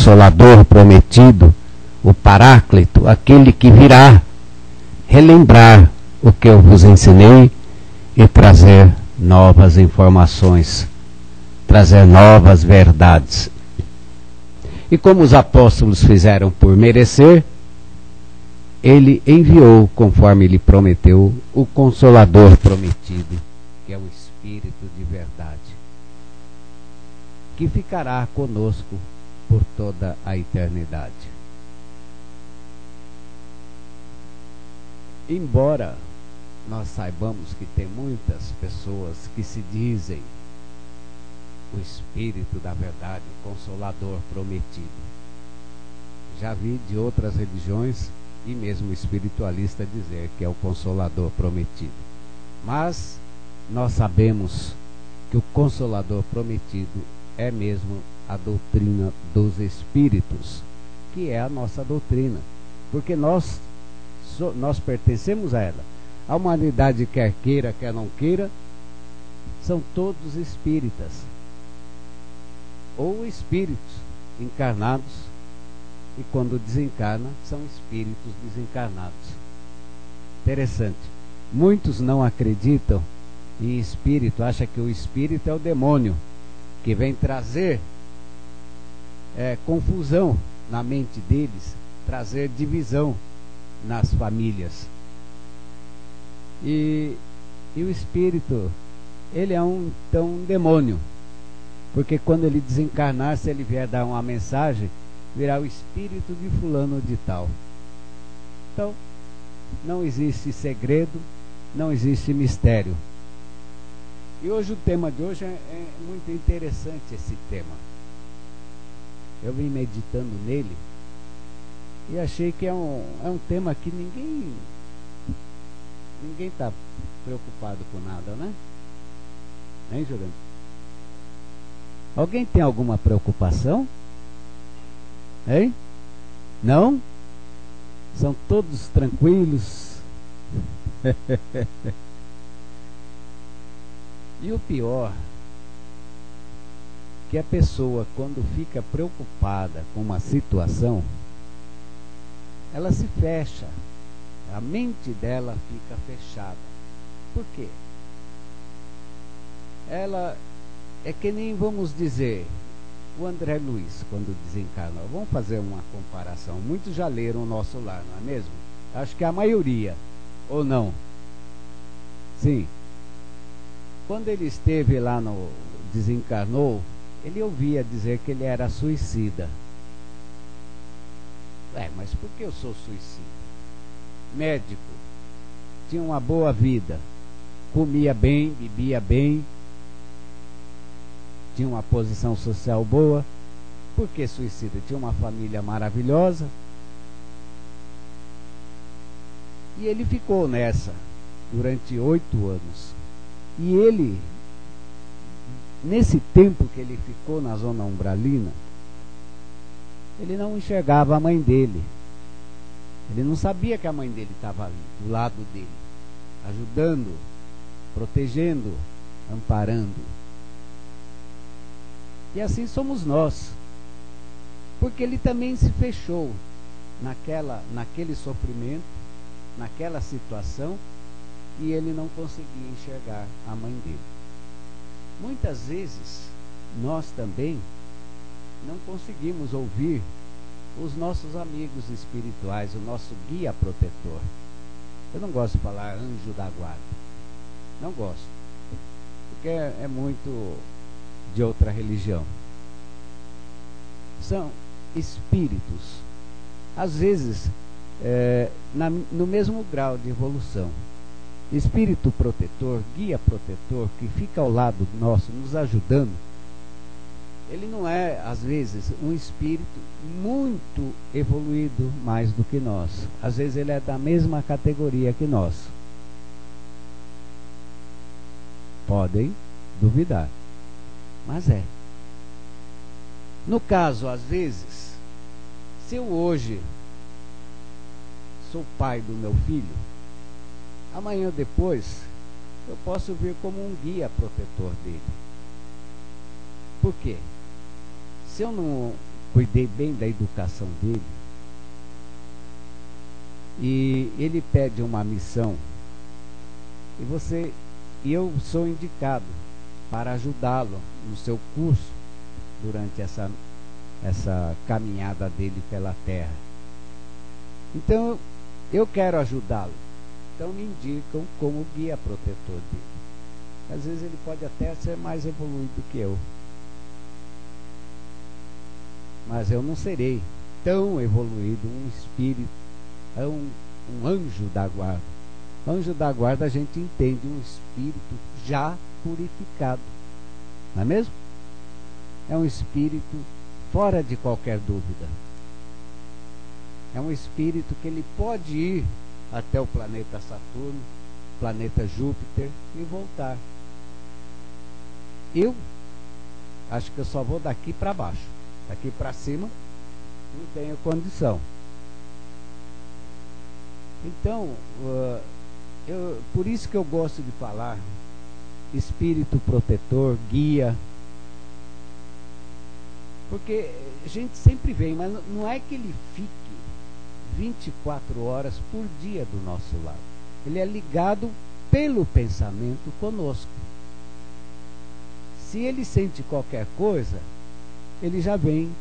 Consolador prometido, o Paráclito, aquele que virá relembrar o que eu vos ensinei e trazer novas informações, trazer novas verdades. E como os apóstolos fizeram por merecer, ele enviou, conforme ele prometeu, o Consolador prometido, que é o Espírito de verdade, que ficará conosco por toda a eternidade. Embora nós saibamos que tem muitas pessoas que se dizem o Espírito da verdade, o Consolador prometido. Já vi de outras religiões e mesmo espiritualista dizer que é o Consolador prometido. Mas nós sabemos que o Consolador prometido é mesmo a doutrina dos Espíritos, que é a nossa doutrina, porque nós pertencemos a ela. A humanidade, quer queira, quer não queira, são todos espíritas, ou espíritos encarnados, e quando desencarna, são espíritos desencarnados. Interessante. Muitos não acreditam em espírito, acham que o espírito é o demônio, que vem trazer confusão na mente deles, trazer divisão nas famílias. E o espírito, ele é um demônio, porque quando ele desencarnar, se ele vier dar uma mensagem, virá o espírito de fulano de tal. Então, não existe segredo, não existe mistério. E hoje o tema de hoje é muito interessante, esse tema. Eu vim meditando nele e achei que é um tema que ninguém está preocupado com nada, né? Hein, Juliano? Alguém tem alguma preocupação? Hein? Não? São todos tranquilos? E o pior, que a pessoa, quando fica preocupada com uma situação, ela se fecha, a mente dela fica fechada. Por quê? Ela é que nem, vamos dizer, o André Luiz, quando desencarnou. Vamos fazer uma comparação. Muitos já leram O Nosso Lar, não é mesmo? Acho que a maioria, ou não? Sim. Quando ele esteve lá desencarnou, ele ouvia dizer que ele era suicida. Mas por que eu sou suicida? Médico, tinha uma boa vida, comia bem, bebia bem, tinha uma posição social boa. Por que suicida? Tinha uma família maravilhosa. E ele ficou nessa durante 8 anos. E ele, nesse tempo que ele ficou na zona umbralina, ele não enxergava a mãe dele. Ele não sabia que a mãe dele estava ali, do lado dele, ajudando, protegendo, amparando. E assim somos nós. Porque ele também se fechou naquele sofrimento, naquela situação, e ele não conseguia enxergar a mãe dele. Muitas vezes, nós também não conseguimos ouvir os nossos amigos espirituais, o nosso guia protetor. Eu não gosto de falar anjo da guarda. Não gosto. Porque é muito de outra religião. São espíritos, às vezes, no mesmo grau de evolução. Espírito protetor, guia protetor, que fica ao lado nosso, nos ajudando. Ele não é, às vezes, um espírito muito evoluído mais do que nós. Às vezes ele é da mesma categoria que nós. Podem duvidar, mas é. No caso, às vezes, se eu hoje sou pai do meu filho, amanhã ou depois eu posso vir como um guia protetor dele. Por quê? Se eu não cuidei bem da educação dele, e ele pede uma missão, e eu sou indicado para ajudá-lo no seu curso durante essa caminhada dele pela terra. Então eu quero ajudá-lo. Então me indicam como guia protetor dele. Às vezes ele pode até ser mais evoluído que eu, mas eu não serei tão evoluído, um espírito, um anjo da guarda. Anjo da guarda a gente entende, um espírito já purificado, não é mesmo? É um espírito fora de qualquer dúvida. É um espírito que ele pode ir até o planeta Saturno, planeta Júpiter e voltar. Eu acho que eu só vou daqui para baixo. Daqui para cima não tenho condição. Então, por isso que eu gosto de falar espírito protetor, guia. Porque a gente sempre vem, mas não é que ele fique 24 horas por dia do nosso lado. Ele é ligado pelo pensamento conosco. Se ele sente qualquer coisa, ele já vem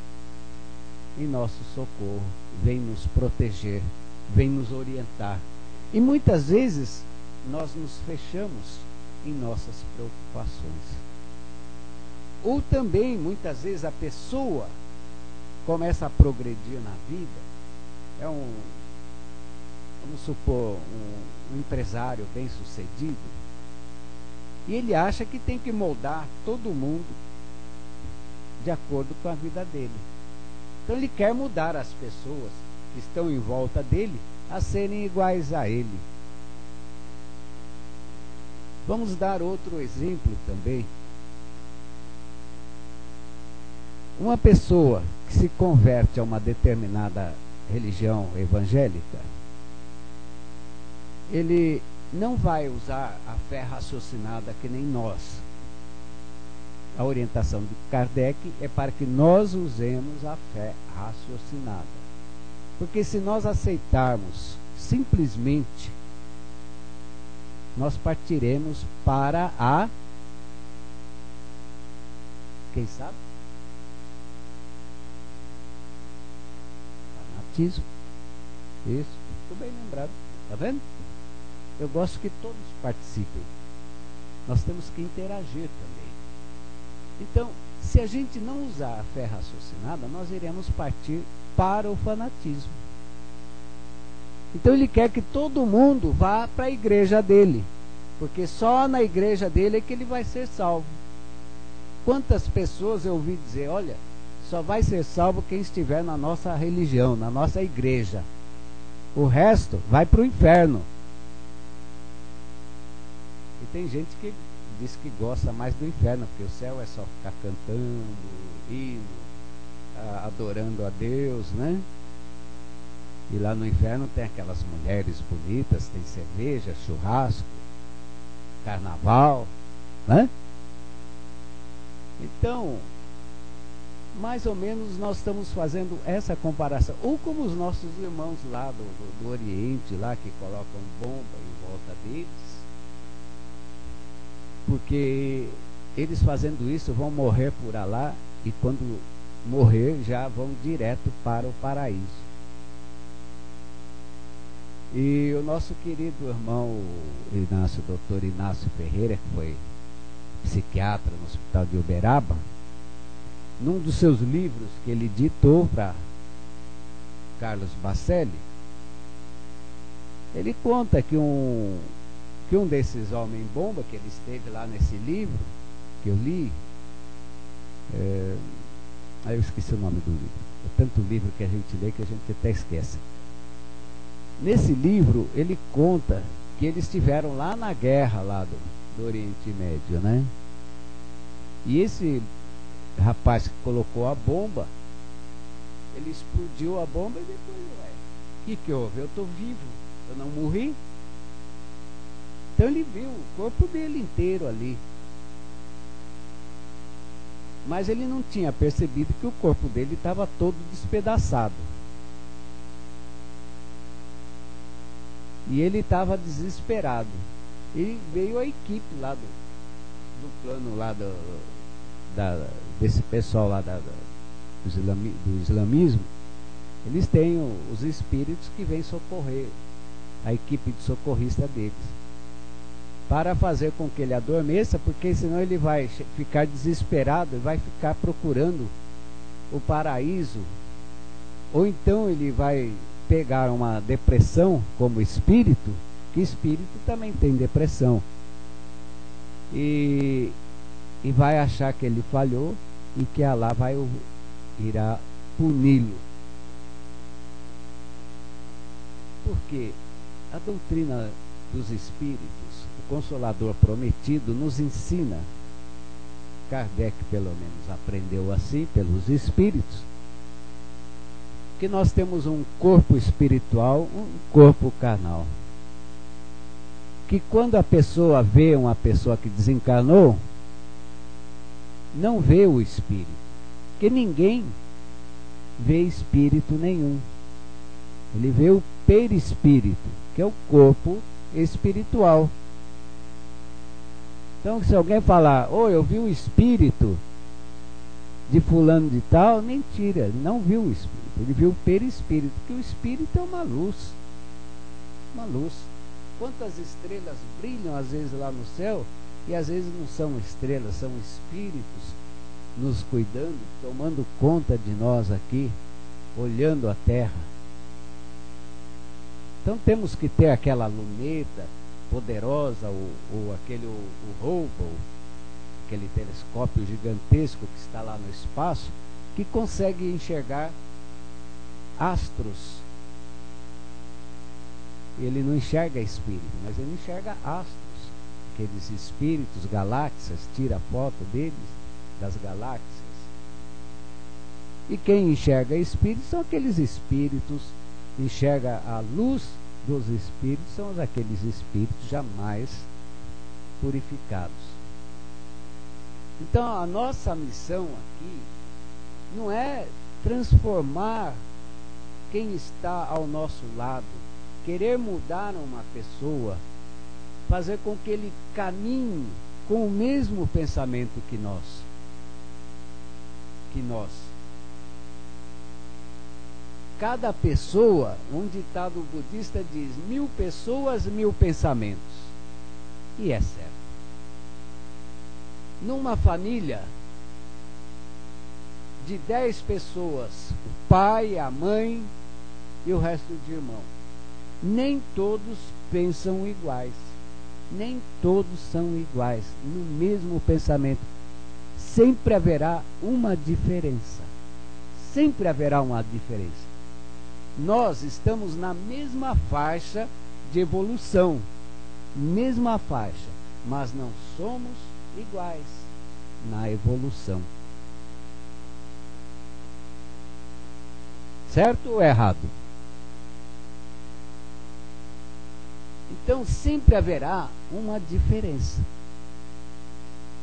em nosso socorro, vem nos proteger, vem nos orientar. E muitas vezes nós nos fechamos em nossas preocupações. Ou também, muitas vezes, a pessoa começa a progredir na vida. Vamos supor, um empresário bem-sucedido, e ele acha que tem que moldar todo mundo de acordo com a vida dele. Então ele quer mudar as pessoas que estão em volta dele a serem iguais a ele. Vamos dar outro exemplo também. Uma pessoa que se converte a uma determinada religião evangélica, ele não vai usar a fé raciocinada que nem nós. A orientação de Kardec é para que nós usemos a fé raciocinada. Porque se nós aceitarmos simplesmente, nós partiremos para quem sabe? Fanatismo. Isso, muito bem lembrado. Está vendo? Eu gosto que todos participem. Nós temos que interagir também. Então, se a gente não usar a fé raciocinada, nós iremos partir para o fanatismo. Então ele quer que todo mundo vá para a igreja dele, porque só na igreja dele é que ele vai ser salvo. Quantas pessoas eu ouvi dizer, olha, só vai ser salvo quem estiver na nossa religião, na nossa igreja. O resto vai para o inferno. E tem gente que diz que gosta mais do inferno, porque o céu é só ficar cantando, hino, adorando a Deus, né? E lá no inferno tem aquelas mulheres bonitas, tem cerveja, churrasco, carnaval, né? Então, mais ou menos nós estamos fazendo essa comparação. Ou como os nossos irmãos lá do Oriente, lá que colocam bomba em volta deles, porque eles fazendo isso vão morrer por lá, e quando morrer já vão direto para o paraíso. E o nosso querido irmão Inácio, doutor Inácio Ferreira, que foi psiquiatra no hospital de Uberaba, num dos seus livros que ele ditou para Carlos Bacelli, ele conta que um desses homem-bomba, que ele esteve lá nesse livro, que eu li, aí eu esqueci o nome do livro, é tanto livro que a gente lê que a gente até esquece. Nesse livro, ele conta que eles estiveram lá na guerra lá do Oriente Médio, né? E esse rapaz que colocou a bomba, ele explodiu a bomba e depois, o que houve? Eu estou vivo, eu não morri. Então ele viu o corpo dele inteiro ali. Mas ele não tinha percebido que o corpo dele estava todo despedaçado. E ele estava desesperado. E veio a equipe lá do plano lá desse pessoal lá do islamismo. Eles têm os espíritos que vêm socorrer a equipe de socorrista deles, para fazer com que ele adormeça, porque senão ele vai ficar desesperado e vai ficar procurando o paraíso, ou então ele vai pegar uma depressão como espírito, que espírito também tem depressão, e vai achar que ele falhou e que Allah irá puni-lo. Porque a doutrina dos espíritos, o Consolador Prometido, nos ensina, Kardec pelo menos aprendeu assim pelos espíritos, que nós temos um corpo espiritual, um corpo carnal. Que quando a pessoa vê uma pessoa que desencarnou, não vê o espírito, porque ninguém vê espírito nenhum. Ele vê o perispírito, que é o corpo espiritual. Então, se alguém falar, eu vi o espírito de fulano de tal, mentira, ele não viu o espírito, ele viu o perispírito, porque o espírito é uma luz. Uma luz. Quantas estrelas brilham às vezes lá no céu, e às vezes não são estrelas, são espíritos nos cuidando, tomando conta de nós aqui, olhando a terra. Então temos que ter aquela luneta poderosa, ou aquele Hubble, aquele telescópio gigantesco que está lá no espaço, que consegue enxergar astros. Ele não enxerga espírito, mas ele enxerga astros, aqueles espíritos, galáxias, tira foto deles, das galáxias. E quem enxerga espíritos são aqueles espíritos, enxerga a luz dos espíritos, são aqueles espíritos jamais purificados. Então a nossa missão aqui não é transformar quem está ao nosso lado, querer mudar uma pessoa, fazer com que ele caminhe com o mesmo pensamento que nós. Cada pessoa, um ditado budista diz, 1000 pessoas, 1000 pensamentos. E é certo. Numa família de 10 pessoas, o pai, a mãe e o resto de irmão, nem todos pensam iguais. Nem todos são iguais no mesmo pensamento. Sempre haverá uma diferença. Sempre haverá uma diferença. Nós estamos na mesma faixa de evolução, mesma faixa, mas não somos iguais na evolução. Certo ou errado? Então sempre haverá uma diferença.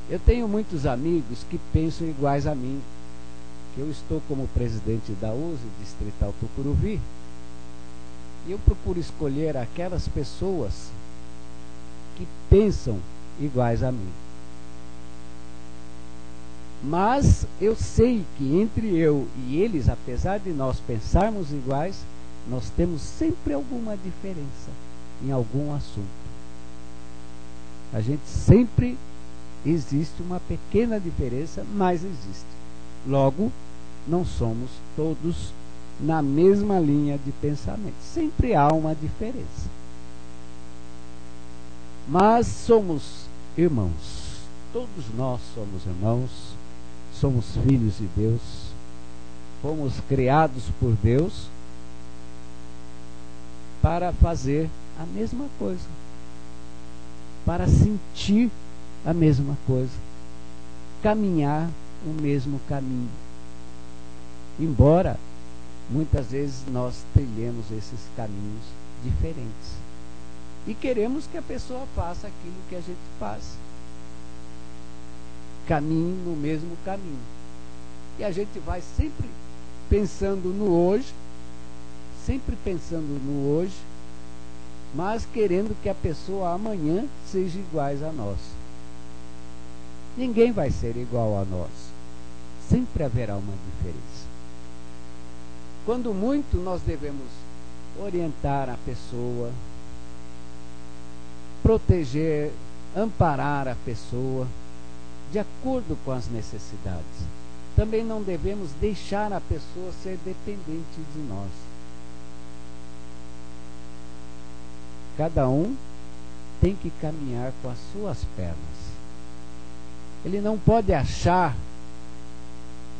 Eu tenho muitos amigos que pensam iguais a mim. Eu estou como presidente da USE Distrital Tucuruvi, e eu procuro escolher aquelas pessoas que pensam iguais a mim. Mas eu sei que entre eu e eles, apesar de nós pensarmos iguais, nós temos sempre alguma diferença em algum assunto. A gente sempre existe uma pequena diferença, mas existe. Logo, não somos todos na mesma linha de pensamento. Sempre há uma diferença. Mas somos irmãos. Todos nós somos irmãos. Somos filhos de Deus. Fomos criados por Deus para fazer a mesma coisa. Para sentir a mesma coisa. Caminhar o mesmo caminho. Embora muitas vezes nós trilhemos esses caminhos diferentes e queremos que a pessoa faça aquilo que a gente faz, caminhe no mesmo caminho. E a gente vai sempre pensando no hoje, mas querendo que a pessoa amanhã seja iguais a nós. Ninguém vai ser igual a nós. Sempre haverá uma diferença. Quando muito, nós devemos orientar a pessoa, proteger, amparar a pessoa, de acordo com as necessidades. Também não devemos deixar a pessoa ser dependente de nós. Cada um tem que caminhar com as suas pernas. Ele não pode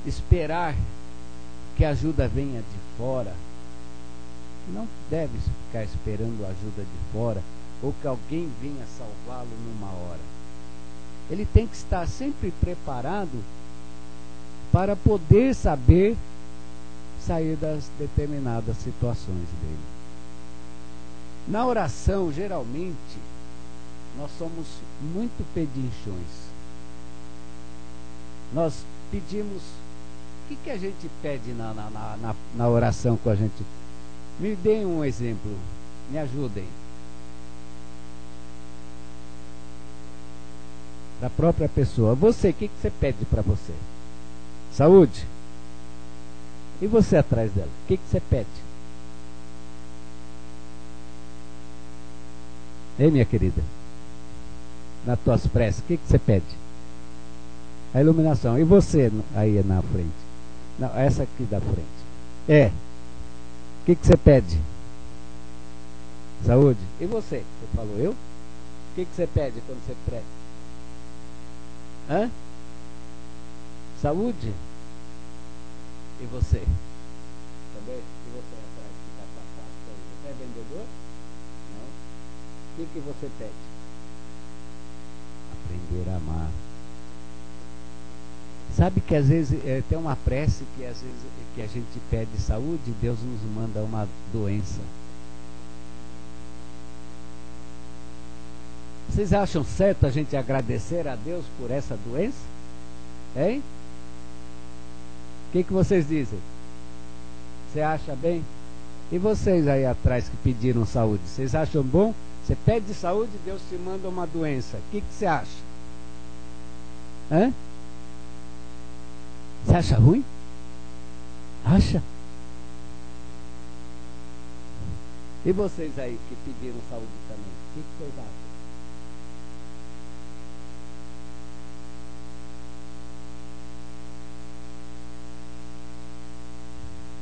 esperar que a ajuda venha de fora. Não deve ficar esperando a ajuda de fora, ou que alguém venha salvá-lo numa hora. Ele tem que estar sempre preparado para poder saber sair das determinadas situações dele. Na oração, geralmente, nós somos muito pedinchões. Nós pedimos. O que a gente pede na oração com a gente? Me deem um exemplo. Me ajudem. Da própria pessoa. Você, o que você pede para você? Saúde? E você atrás dela? O que você pede? Ei, minha querida? Nas tuas preces, o que você pede? A iluminação. E você aí na frente? Não, essa aqui da frente. O que você pede? Saúde. E você? Você falou eu? O que você pede quando você pede? Hã? Saúde? E você? Também? E você atrás que está com a pasta aí? Você é vendedor? Não? O que você pede? Aprender a amar. Sabe que às vezes tem uma prece que às vezes que a gente pede saúde, Deus nos manda uma doença. Vocês acham certo a gente agradecer a Deus por essa doença? Hein? O que vocês dizem? Você acha bem? E vocês aí atrás que pediram saúde, vocês acham bom? Você pede saúde, Deus te manda uma doença. O que você acha? Hã? Você acha ruim? Acha? E vocês aí que pediram saúde também, o que vocês acham?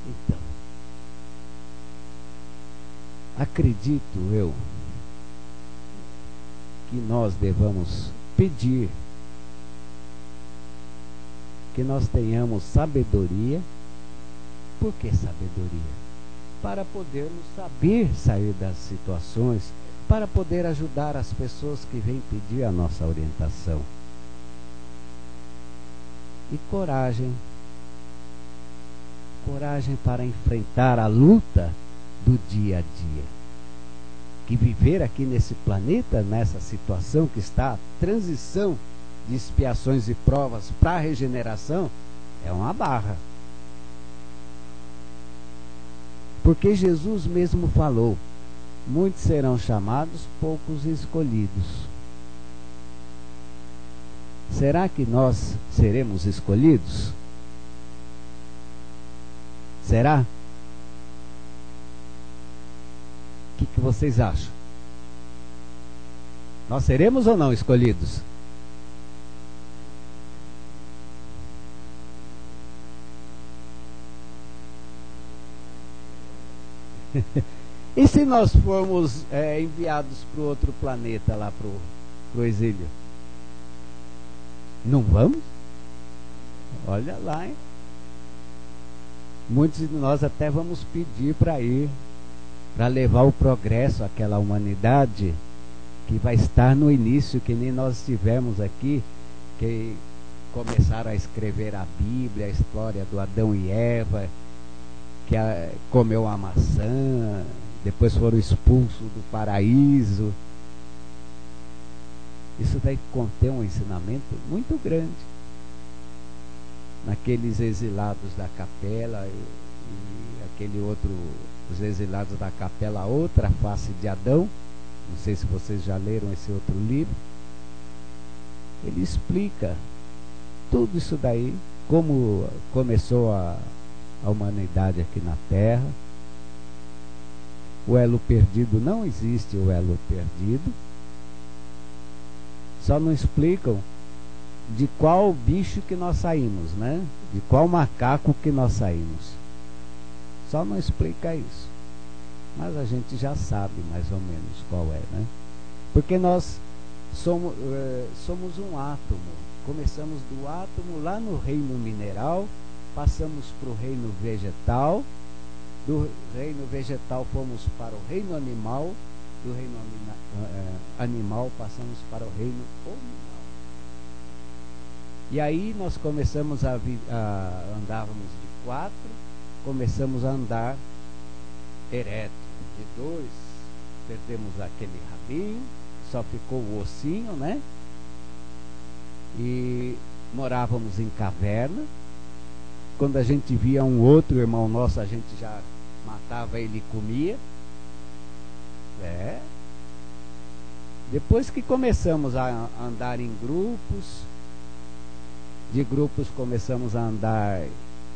Então, acredito eu que nós devamos pedir que nós tenhamos sabedoria. Por que sabedoria? Para podermos saber sair das situações, para poder ajudar as pessoas que vêm pedir a nossa orientação. E coragem. Coragem para enfrentar a luta do dia a dia. Que viver aqui nesse planeta, nessa situação que está a transição de expiações e provas para a regeneração, é uma barra. Porque Jesus mesmo falou: muitos serão chamados, poucos escolhidos. Será que nós seremos escolhidos? Será? O que vocês acham? Nós seremos ou não escolhidos? E se nós formos enviados para o outro planeta, lá para o exílio? Não vamos? Olha lá, hein? Muitos de nós até vamos pedir para ir, para levar o progresso àquela humanidade que vai estar no início, que nem nós estivemos aqui, que começaram a escrever a Bíblia, a história do Adão e Eva, que comeu a maçã, depois foram expulsos do paraíso. Isso daí contém um ensinamento muito grande. naqueles exilados da capela e aquele outro, os exilados da capela, a outra face de Adão. Não sei se vocês já leram esse outro livro. Ele explica tudo isso daí, como começou a humanidade aqui na Terra. O elo perdido, não existe o elo perdido. Só não explicam de qual bicho que nós saímos, né? De qual macaco que nós saímos. Só não explica isso. Mas a gente já sabe mais ou menos qual é, né? Porque nós somos um átomo. Começamos do átomo lá no reino mineral, passamos para o reino vegetal, do reino vegetal fomos para o reino animal, do reino animal passamos para o reino hominal. E aí nós começamos andávamos de 4, começamos a andar ereto, de 2, perdemos aquele rabinho, só ficou o ossinho, né? E morávamos em caverna. Quando a gente via um outro irmão nosso, a gente já matava ele e comia. Depois que começamos a andar em grupos, de grupos começamos a andar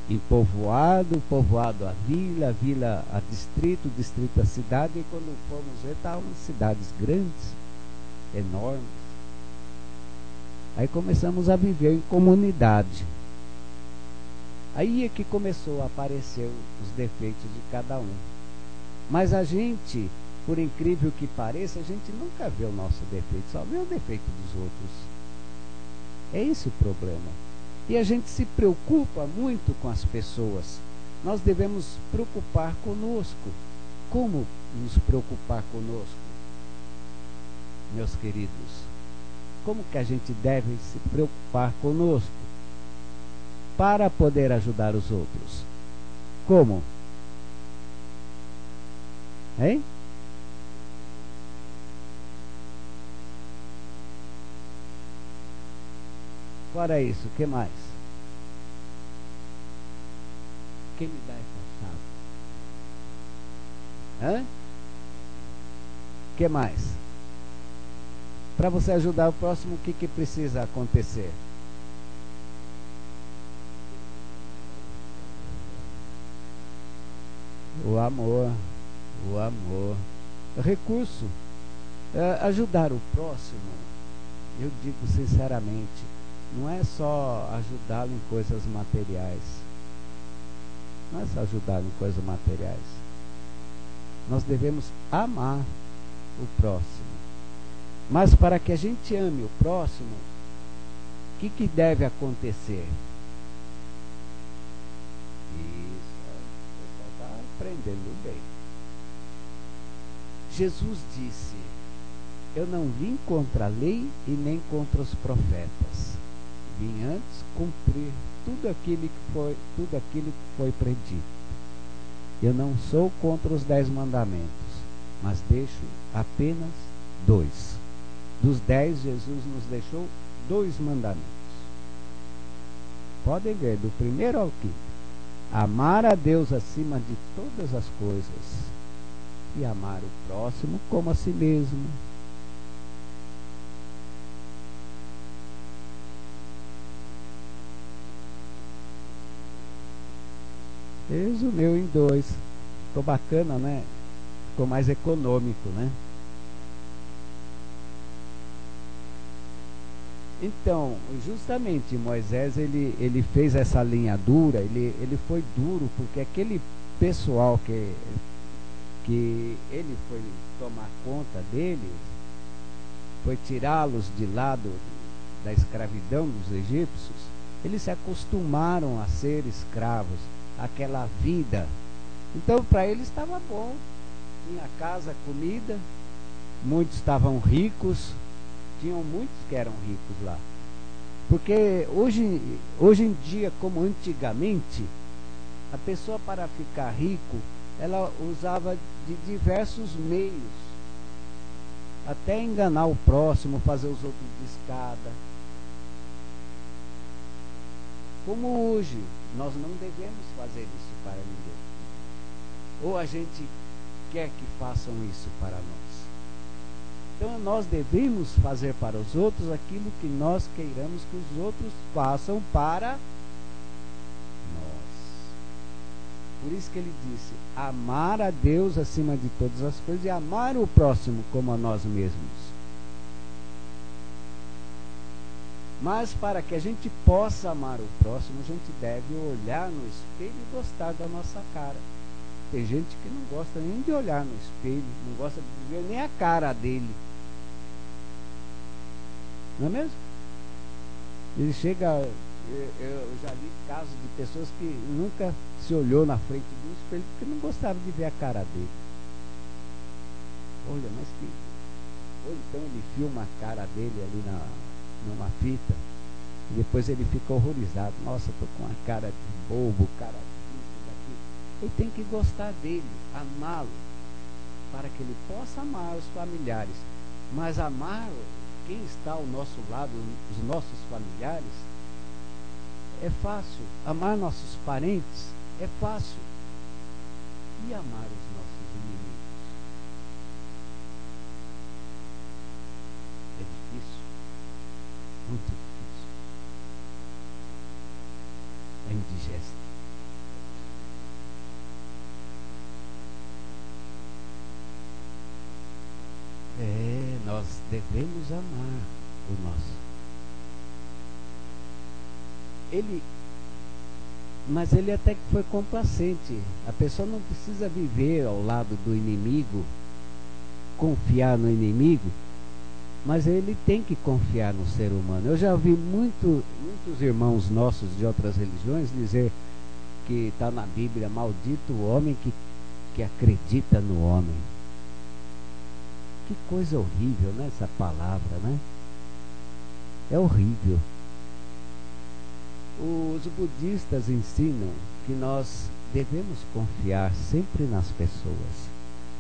em povoado, povoado a vila, vila a distrito, distrito a cidade, e quando fomos ver, estavam cidades grandes, enormes. Aí começamos a viver em comunidade. Aí é que começou a aparecer os defeitos de cada um. Mas a gente, por incrível que pareça, a gente nunca vê o nosso defeito, só vê o defeito dos outros. É esse o problema. E a gente se preocupa muito com as pessoas. Nós devemos preocupar conosco. Como nos preocupar conosco, meus queridos? Como que a gente deve se preocupar conosco para poder ajudar os outros? Como? Hein? Fora isso, o que mais? Quem me dá essa chave? Hã? O que mais? Para você ajudar o próximo, o que precisa acontecer? O amor. O amor. Recurso. Ajudar o próximo, eu digo sinceramente, não é só ajudá-lo em coisas materiais. Não é só ajudá-lo em coisas materiais. Nós devemos amar o próximo. Mas para que a gente ame o próximo, o que deve acontecer? Isso, o pessoal está aprendendo bem. Jesus disse: eu não vim contra a lei e nem contra os profetas. Vim antes cumprir tudo aquilo que foi predito. Eu não sou contra os 10 mandamentos, mas deixo apenas 2. Dos 10, Jesus nos deixou 2 mandamentos. Podem ver, do primeiro ao 5º. Amar a Deus acima de todas as coisas e amar o próximo como a si mesmo. Resumiu em 2. Ficou bacana, né? Ficou mais econômico, né? Então, justamente Moisés, ele fez essa linha dura, ele foi duro, porque aquele pessoal que ele foi tomar conta deles, foi tirá-los de lado da escravidão dos egípcios, eles se acostumaram a ser escravos, aquela vida. Então, para eles estava bom, tinha casa, comida, muitos estavam ricos. Tinham muitos que eram ricos lá. Porque hoje em dia, como antigamente, a pessoa, para ficar rico, ela usava de diversos meios, até enganar o próximo, fazer os outros de escada. Como hoje, nós não devemos fazer isso para ninguém. Ou a gente quer que façam isso para nós. Então nós devemos fazer para os outros aquilo que nós queiramos que os outros façam para nós. Por isso que ele disse, amar a Deus acima de todas as coisas e amar o próximo como a nós mesmos. Mas para que a gente possa amar o próximo, a gente deve olhar no espelho e gostar da nossa cara. Tem gente que não gosta nem de olhar no espelho, não gosta de ver nem a cara dele. Não é mesmo? Ele chega, eu já vi casos de pessoas que nunca se olhou na frente do espelho porque não gostavam de ver a cara dele. Olha, mas que... Ou então ele filma a cara dele ali numa fita e depois ele fica horrorizado. Nossa, tô com uma cara de bobo, cara disso, daquilo. Ele tem que gostar dele, amá-lo, para que ele possa amar os familiares. Mas amar quem está ao nosso lado, os nossos familiares, é fácil. Amar nossos parentes é fácil. E amar os nossos inimigos? É difícil. Muito difícil. É indigesto. Nós devemos amar o nosso. Mas ele até que foi complacente. A pessoa não precisa viver ao lado do inimigo, confiar no inimigo, mas ele tem que confiar no ser humano. Eu já ouvi muitos irmãos nossos de outras religiões dizer que está na Bíblia, maldito o homem que acredita no homem. Que coisa horrível, né? Essa palavra, né? É horrível. Os budistas ensinam que nós devemos confiar sempre nas pessoas.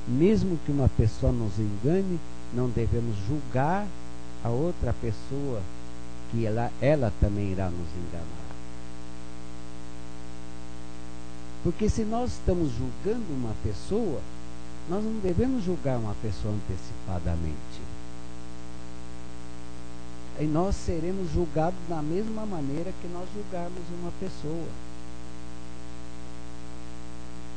Mesmo que uma pessoa nos engane, não devemos julgar a outra pessoa, que ela também irá nos enganar. Porque se nós estamos julgando uma pessoa, nós não devemos julgar uma pessoa antecipadamente. E nós seremos julgados da mesma maneira que nós julgarmos uma pessoa.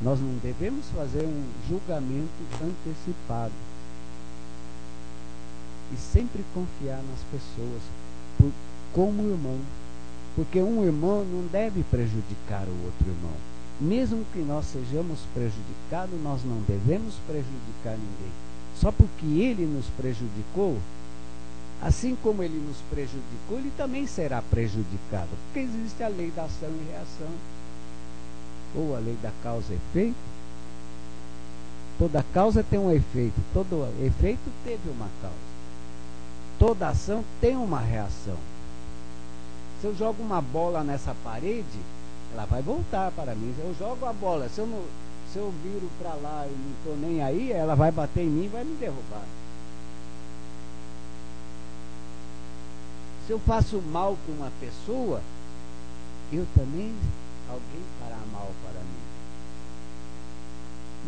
Nós não devemos fazer um julgamento antecipado. E sempre confiar nas pessoas como irmão. Porque um irmão não deve prejudicar o outro irmão. Mesmo que nós sejamos prejudicados, nós não devemos prejudicar ninguém. Só porque ele nos prejudicou, assim como ele nos prejudicou, ele também será prejudicado. Porque existe a lei da ação e reação, ou a lei da causa e efeito. Toda causa tem um efeito, todo efeito teve uma causa. Toda ação tem uma reação. Se eu jogo uma bola nessa parede, ela vai voltar para mim. Eu jogo a bola, se eu viro para lá e não estou nem aí, ela vai bater em mim e vai me derrubar. Se eu faço mal para uma pessoa, alguém fará mal para mim.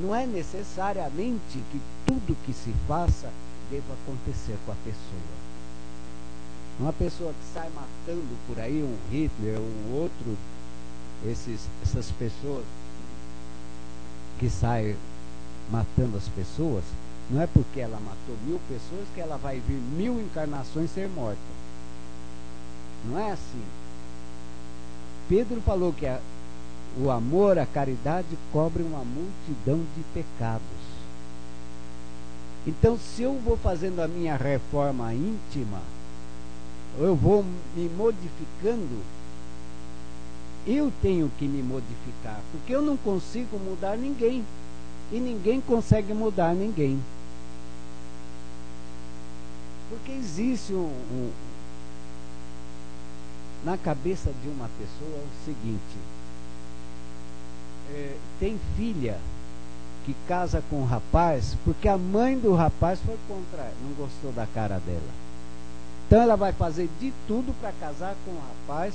Não é necessariamente que tudo que se faça deva acontecer com a pessoa. Uma pessoa que sai matando por aí, um Hitler, um outro, essas pessoas que saem matando as pessoas, não é porque ela matou 1000 pessoas que ela vai vir 1000 encarnações ser morta. Não é assim. Pedro falou que o amor, a caridade cobre uma multidão de pecados. Então, se eu vou fazendo a minha reforma íntima, eu vou me modificando, eu tenho que me modificar, porque eu não consigo mudar ninguém, e ninguém consegue mudar ninguém. Porque existe na cabeça de uma pessoa o seguinte: tem filha que casa com um rapaz porque a mãe do rapaz foi contra ela, não gostou da cara dela. Então ela vai fazer de tudo para casar com um rapaz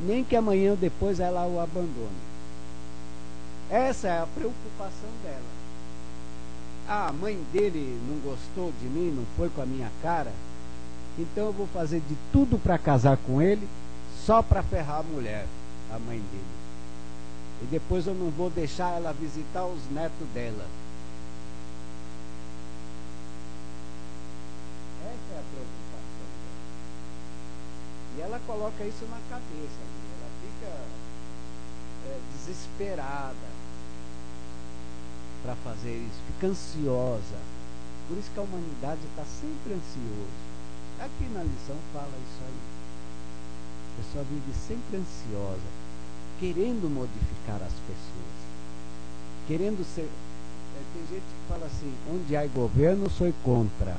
nem que amanhã ou depois ela o abandone. Essa é a preocupação dela. A mãe dele não gostou de mim, não foi com a minha cara, então eu vou fazer de tudo para casar com ele, só para ferrar a mulher, a mãe dele. E depois eu não vou deixar ela visitar os netos dela. Essa é a preocupação dela. E ela coloca isso na cabeça. Ela fica desesperada para fazer isso, fica ansiosa. Por isso que a humanidade está sempre ansiosa. Aqui na lição fala isso aí. A pessoa vive sempre ansiosa, querendo modificar as pessoas, querendo ser. Tem gente que fala assim: onde há governo, sou contra.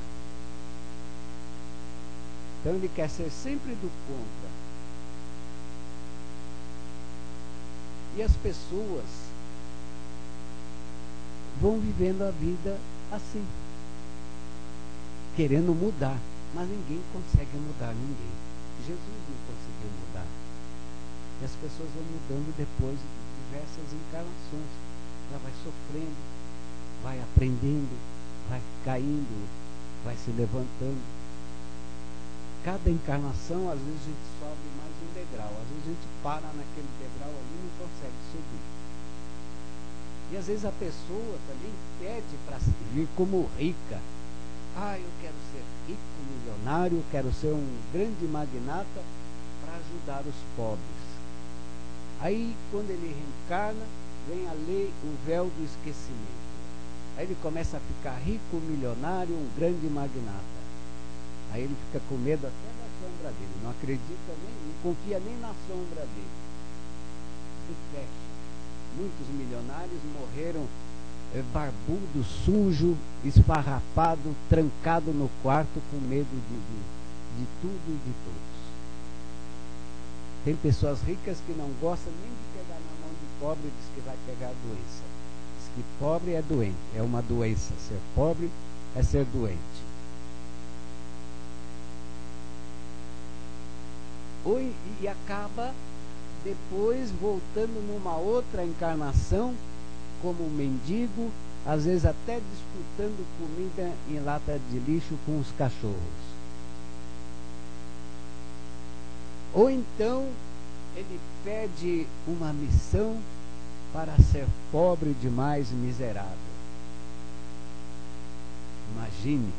Então ele quer ser sempre do contra. E as pessoas vão vivendo a vida assim, querendo mudar, mas ninguém consegue mudar ninguém. Jesus não conseguiu mudar. E as pessoas vão mudando depois de diversas encarnações. Ela vai sofrendo, vai aprendendo, vai caindo, vai se levantando. Cada encarnação, às vezes a gente sobe mais um degrau, às vezes a gente para naquele degrau ali e não consegue subir. E às vezes a pessoa também pede para vir como rica. Eu quero ser rico, milionário, quero ser um grande magnata para ajudar os pobres. Aí, quando ele reencarna, vem a lei, o véu do esquecimento. Aí ele começa a ficar rico, milionário, um grande magnata. Aí ele fica com medo até da sombra dele, não acredita nem, não confia nem na sombra dele. Se fecha. Muitos milionários morreram barbudo, sujo, esfarrapado, trancado no quarto com medo de tudo e de todos. Tem pessoas ricas que não gostam nem de pegar na mão de pobre e diz que vai pegar a doença. Diz que pobre é doente, é uma doença. Ser pobre é ser doente. E acaba depois voltando numa outra encarnação como um mendigo, às vezes até disputando comida em lata de lixo com os cachorros. Ou então ele pede uma missão para ser pobre demais, miserável. Imagine,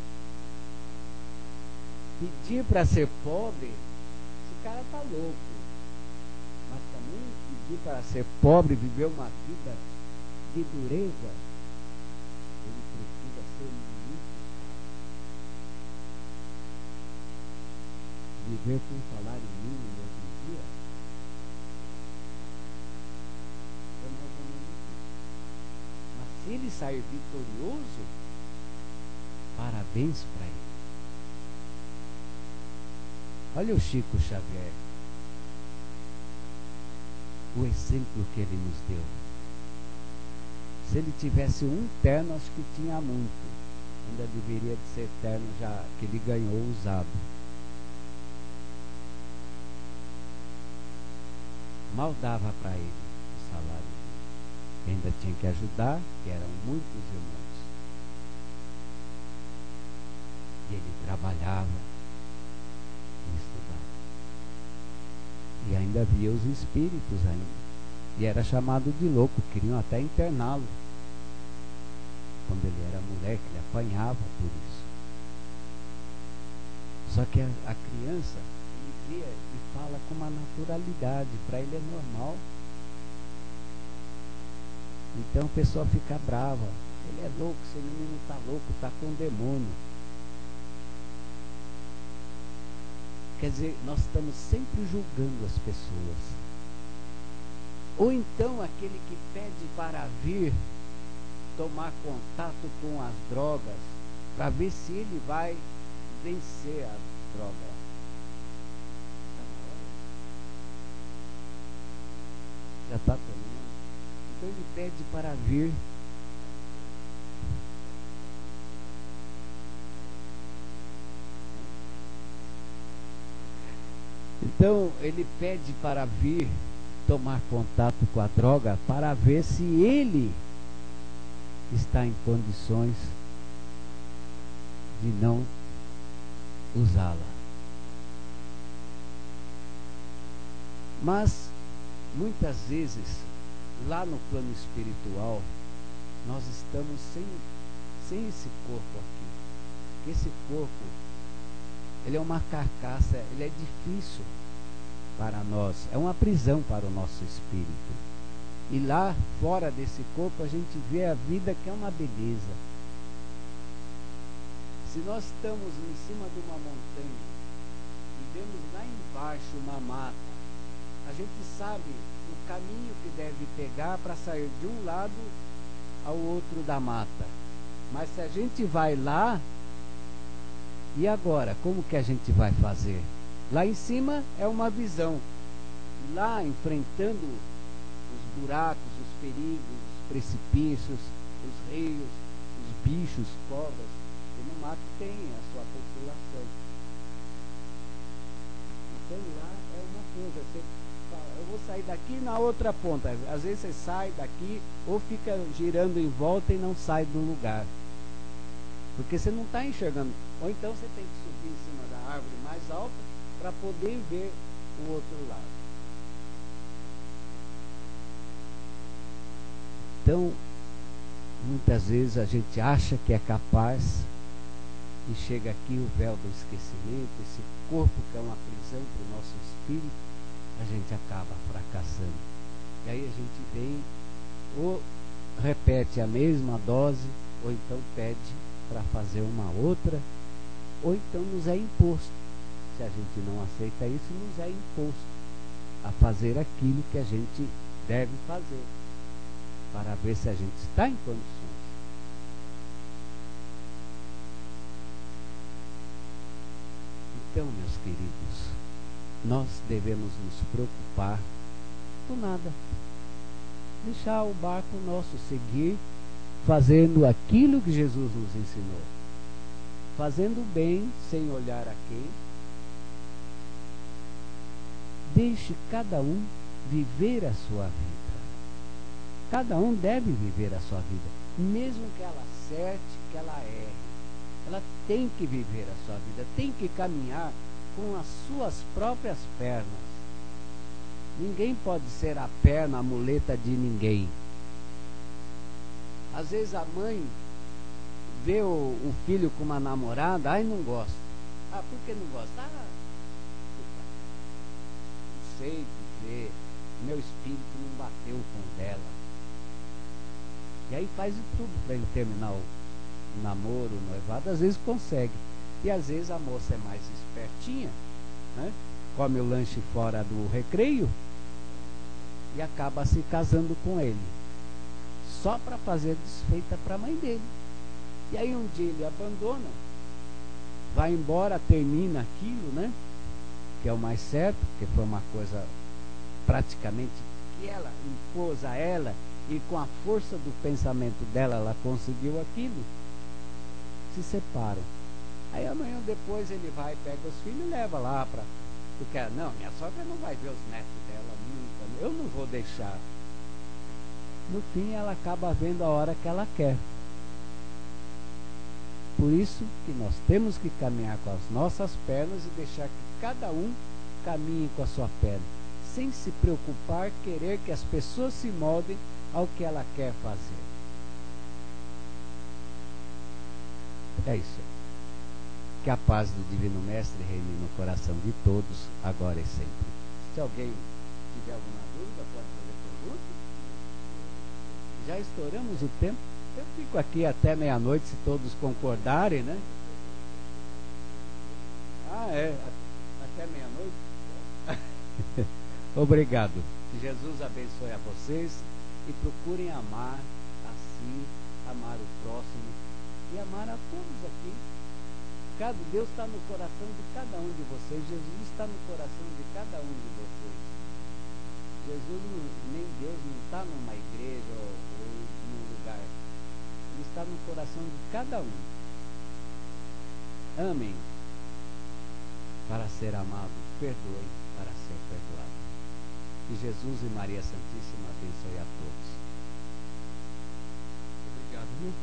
pedir para ser pobre, esse cara está louco. Mas também pedir para ser pobre, viver uma vida de dureza, ele precisa ser muito sábio. Viver com um salário mínimo hoje em dia é mais ou menos isso. Mas se ele sair vitorioso, parabéns para ele. Olha o Chico Xavier, o exemplo que ele nos deu. Se ele tivesse um terno, acho que tinha muito. Ainda deveria de ser terno já que ele ganhou usado. Mal dava para ele o salário dele. Ainda tinha que ajudar, que eram muitos irmãos. E ele trabalhava e estudava. E ainda via os espíritos ainda. E era chamado de louco, queriam até interná-lo. Quando ele era moleque, ele apanhava por isso. Só que a criança, ele vê e fala com uma naturalidade, para ele é normal. Então a pessoa fica brava. Ele é louco, esse menino está louco, está com um demônio. Quer dizer, nós estamos sempre julgando as pessoas. Ou então aquele que pede para vir tomar contato com as drogas, para ver se ele vai vencer a droga. Já está terminando. Então ele pede para vir. Então ele pede para vir tomar contato com a droga para ver se ele está em condições de não usá-la. Mas muitas vezes lá no plano espiritual nós estamos sem esse corpo aqui. Esse corpo, ele é uma carcaça, ele é difícil para nós, é uma prisão para o nosso espírito. E lá fora desse corpo a gente vê a vida, que é uma beleza. Se nós estamos em cima de uma montanha e vemos lá embaixo uma mata, a gente sabe o caminho que deve pegar para sair de um lado ao outro da mata. Mas se a gente vai lá, e agora, como que a gente vai fazer? Lá em cima é uma visão. Lá, enfrentando os buracos, os perigos, os precipícios, os rios, os bichos, cobras, e no mato tem a sua população. Então lá é uma coisa, você fala, eu vou sair daqui na outra ponta. Às vezes você sai daqui ou fica girando em volta e não sai do lugar. Porque você não está enxergando. Ou então você tem que subir em cima da árvore mais alta para poder ver o outro lado. Então, muitas vezes a gente acha que é capaz e chega aqui o véu do esquecimento, esse corpo que é uma prisão para o nosso espírito, a gente acaba fracassando. E aí a gente vem, ou repete a mesma dose, ou então pede para fazer uma outra, ou então nos é imposto. Se a gente não aceita isso, nos é imposto a fazer aquilo que a gente deve fazer, para ver se a gente está em condições. Então, meus queridos, nós devemos nos preocupar com nada. Deixar o barco nosso seguir, fazendo aquilo que Jesus nos ensinou. Fazendo bem, sem olhar a quem. Deixe cada um viver a sua vida. Cada um deve viver a sua vida. Mesmo que ela acerte, que ela erre. Ela tem que viver a sua vida. Tem que caminhar com as suas próprias pernas. Ninguém pode ser a perna, a muleta de ninguém. Às vezes a mãe vê o filho com uma namorada, ai, não gosta. Ah, por que não gosta? Ah, não sei dizer, meu espírito não bateu com o dela. E aí faz de tudo para ele terminar o namoro, o noivado. Às vezes consegue. E às vezes a moça é mais espertinha, né? Come o lanche fora do recreio e acaba se casando com ele, só para fazer desfeita para a mãe dele. E aí um dia ele abandona, vai embora, termina aquilo, né? Que é o mais certo, porque foi uma coisa praticamente que ela impôs a ela, e com a força do pensamento dela ela conseguiu aquilo. Se separam. Aí amanhã depois ele vai, pega os filhos e leva lá para... Porque, não, minha sogra não vai ver os netos dela nunca, eu não vou deixar. No fim ela acaba vendo a hora que ela quer. Por isso que nós temos que caminhar com as nossas pernas e deixar que cada um caminhe com a sua perna, sem se preocupar, querer que as pessoas se moldem ao que ela quer fazer. É isso. Que a paz do Divino Mestre reine no coração de todos, agora e sempre. Se alguém tiver alguma dúvida, pode fazer pergunta. Já estouramos o tempo. Eu fico aqui até meia-noite, se todos concordarem, né? Ah, é? Até meia-noite? Obrigado. Que Jesus abençoe a vocês e procurem amar a si, amar o próximo e amar a todos aqui. Deus está no coração de cada um de vocês. Jesus está no coração de cada um de vocês. Jesus, nem Deus, não está numa igreja ou num lugar. Ele está no coração de cada um. Amém. para ser amado, perdoe para ser perdoado. Que Jesus e Maria Santíssima abençoe a todos. Obrigado, viu?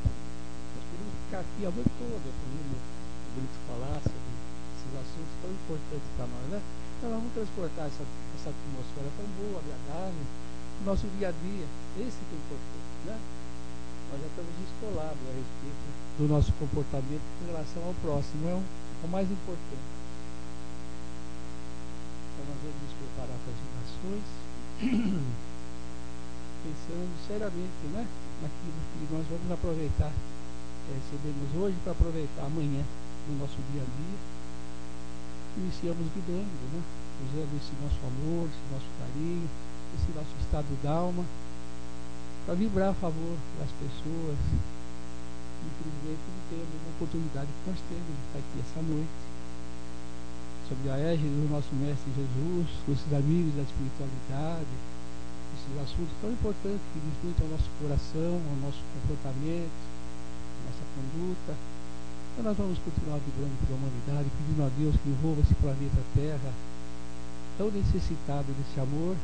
Nós podemos ficar aqui a noite toda, podemos o Brito falar sobre esses assuntos tão importantes para nós, né? Então nós vamos transportar essa atmosfera tão boa, agradável, no nosso dia a dia. Esse que é importante, né? Nós já estamos escolados a respeito do nosso comportamento em relação ao próximo, é o mais importante. Então nós vamos nos preparar para as orações, pensando seriamente, né, naquilo que nós vamos aproveitar, recebemos hoje para aproveitar amanhã no nosso dia a dia. Iniciamos vibrando, né, usando esse nosso amor, esse nosso carinho, esse nosso estado d'alma, para vibrar a favor das pessoas. Infelizmente não temos uma oportunidade que nós temos de estar aqui essa noite, sobre a égide do nosso Mestre Jesus, com esses amigos da espiritualidade, esses assuntos tão importantes que diz muito ao nosso coração, ao nosso comportamento, à nossa conduta. Então nós vamos continuar vibrando pela humanidade, pedindo a Deus que envolva esse planeta Terra, tão necessitado desse amor,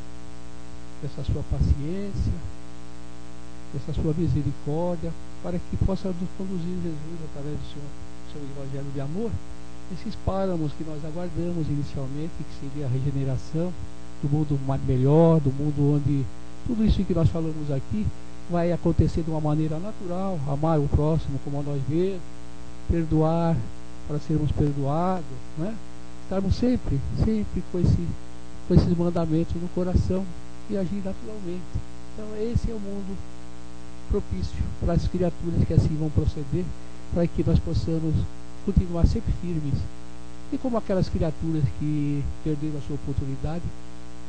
dessa sua paciência, dessa sua misericórdia, para que possa nos conduzir Jesus através do seu evangelho de amor, esses páramos que nós aguardamos inicialmente, que seria a regeneração do mundo melhor, do mundo onde tudo isso que nós falamos aqui vai acontecer de uma maneira natural, amar o próximo como a nós mesmos, perdoar para sermos perdoados, né? Estarmos sempre com esses mandamentos no coração e agir naturalmente. Então esse é o mundo propício para as criaturas que assim vão proceder, para que nós possamos continuar sempre firmes. E como aquelas criaturas que perderam a sua oportunidade,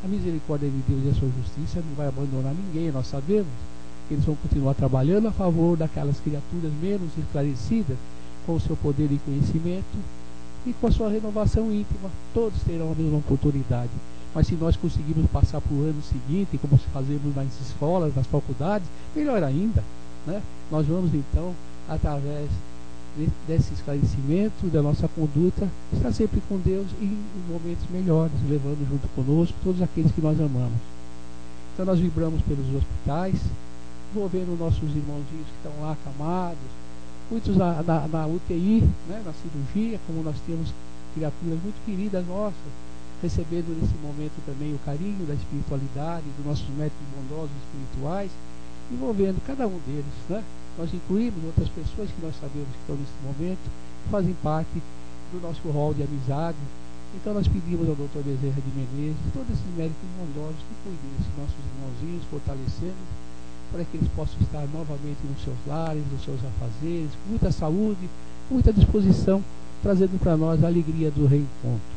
a misericórdia de Deus e a sua justiça não vai abandonar ninguém. Nós sabemos que eles vão continuar trabalhando a favor daquelas criaturas menos esclarecidas, com o seu poder e conhecimento e com a sua renovação íntima. Todos terão a mesma oportunidade. Mas se nós conseguirmos passar para o ano seguinte, como fazemos nas escolas, nas faculdades, melhor ainda, né? Nós vamos então, através desse esclarecimento da nossa conduta, estar sempre com Deus em momentos melhores, levando junto conosco todos aqueles que nós amamos. Então nós vibramos pelos hospitais, envolvendo nossos irmãozinhos que estão lá acamados, muitos na UTI, né, na cirurgia, como nós temos criaturas muito queridas nossas, recebendo nesse momento também o carinho da espiritualidade, dos nossos métodos bondosos espirituais, envolvendo cada um deles, né? Nós incluímos outras pessoas que nós sabemos que estão nesse momento, que fazem parte do nosso rol de amizade. Então nós pedimos ao Dr. Bezerra de Menezes, todos esses médicos bondosos, que cuidem desses nossos irmãozinhos, fortalecendo, para que eles possam estar novamente nos seus lares, nos seus afazeres, com muita saúde, com muita disposição, trazendo para nós a alegria do reencontro.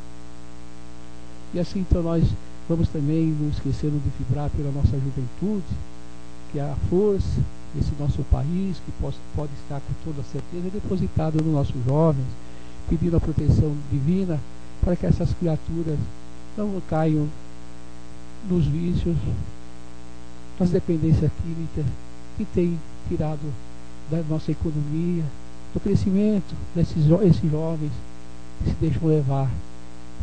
E assim então nós vamos também, não esquecendo de vibrar pela nossa juventude, que é a força desse nosso país, que pode estar com toda certeza depositado nos nossos jovens, pedindo a proteção divina para que essas criaturas não caiam nos vícios, nas dependências químicas que têm tirado da nossa economia, do crescimento desses jovens que se deixam levar.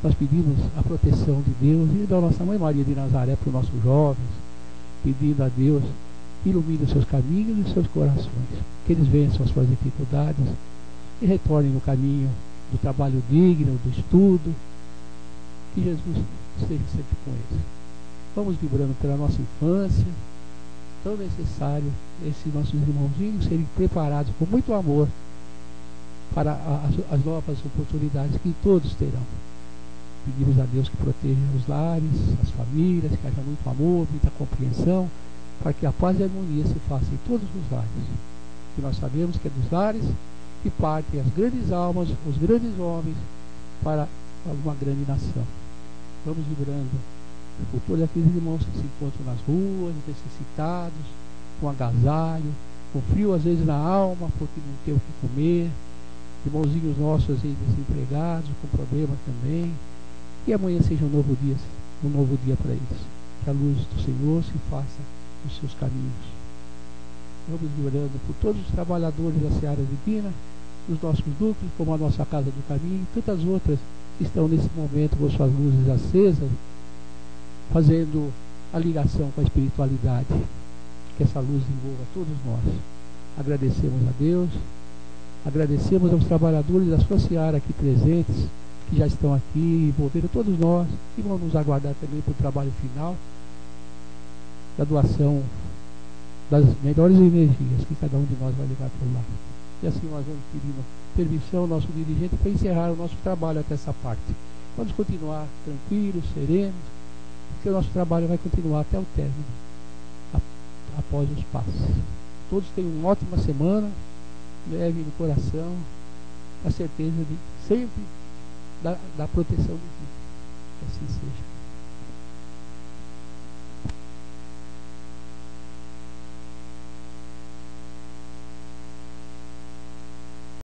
Nós pedimos a proteção de Deus e da nossa Mãe Maria de Nazaré para os nossos jovens, pedindo a Deus que ilumine os seus caminhos e os seus corações, que eles vençam as suas dificuldades e retornem no caminho do trabalho digno, do estudo, que Jesus esteja sempre com eles. Vamos vibrando pela nossa infância, tão necessário esses nossos irmãozinhos serem preparados com muito amor para as novas oportunidades que todos terão. Pedimos a Deus que proteja os lares, as famílias, que haja muito amor, muita compreensão, para que a paz e a harmonia se façam em todos os lares. E nós sabemos que é dos lares que partem as grandes almas, os grandes homens, para uma grande nação. Vamos vibrando por todos aqueles irmãos que se encontram nas ruas, necessitados, com agasalho, com frio às vezes na alma, porque não tem o que comer, irmãozinhos nossos aí desempregados, com problemas também. Que amanhã seja um novo dia para eles. Que a luz do Senhor se faça nos seus caminhos. Vamos orando por todos os trabalhadores da seara divina, nos nossos núcleos, como a nossa Casa do Caminho, e tantas outras que estão nesse momento com suas luzes acesas, fazendo a ligação com a espiritualidade. Que essa luz envolva todos nós. Agradecemos a Deus, agradecemos aos trabalhadores da sua seara aqui presentes, que já estão aqui, envolveram todos nós, e vão nos aguardar também para o trabalho final da doação das melhores energias que cada um de nós vai levar por lá. E assim nós vamos pedindo permissão ao nosso dirigente para encerrar o nosso trabalho até essa parte. Vamos continuar tranquilos, serenos, porque o nosso trabalho vai continuar até o término, após os passos. Todos tenham uma ótima semana, leve no coração a certeza de sempre da proteção de Deus. Que assim seja.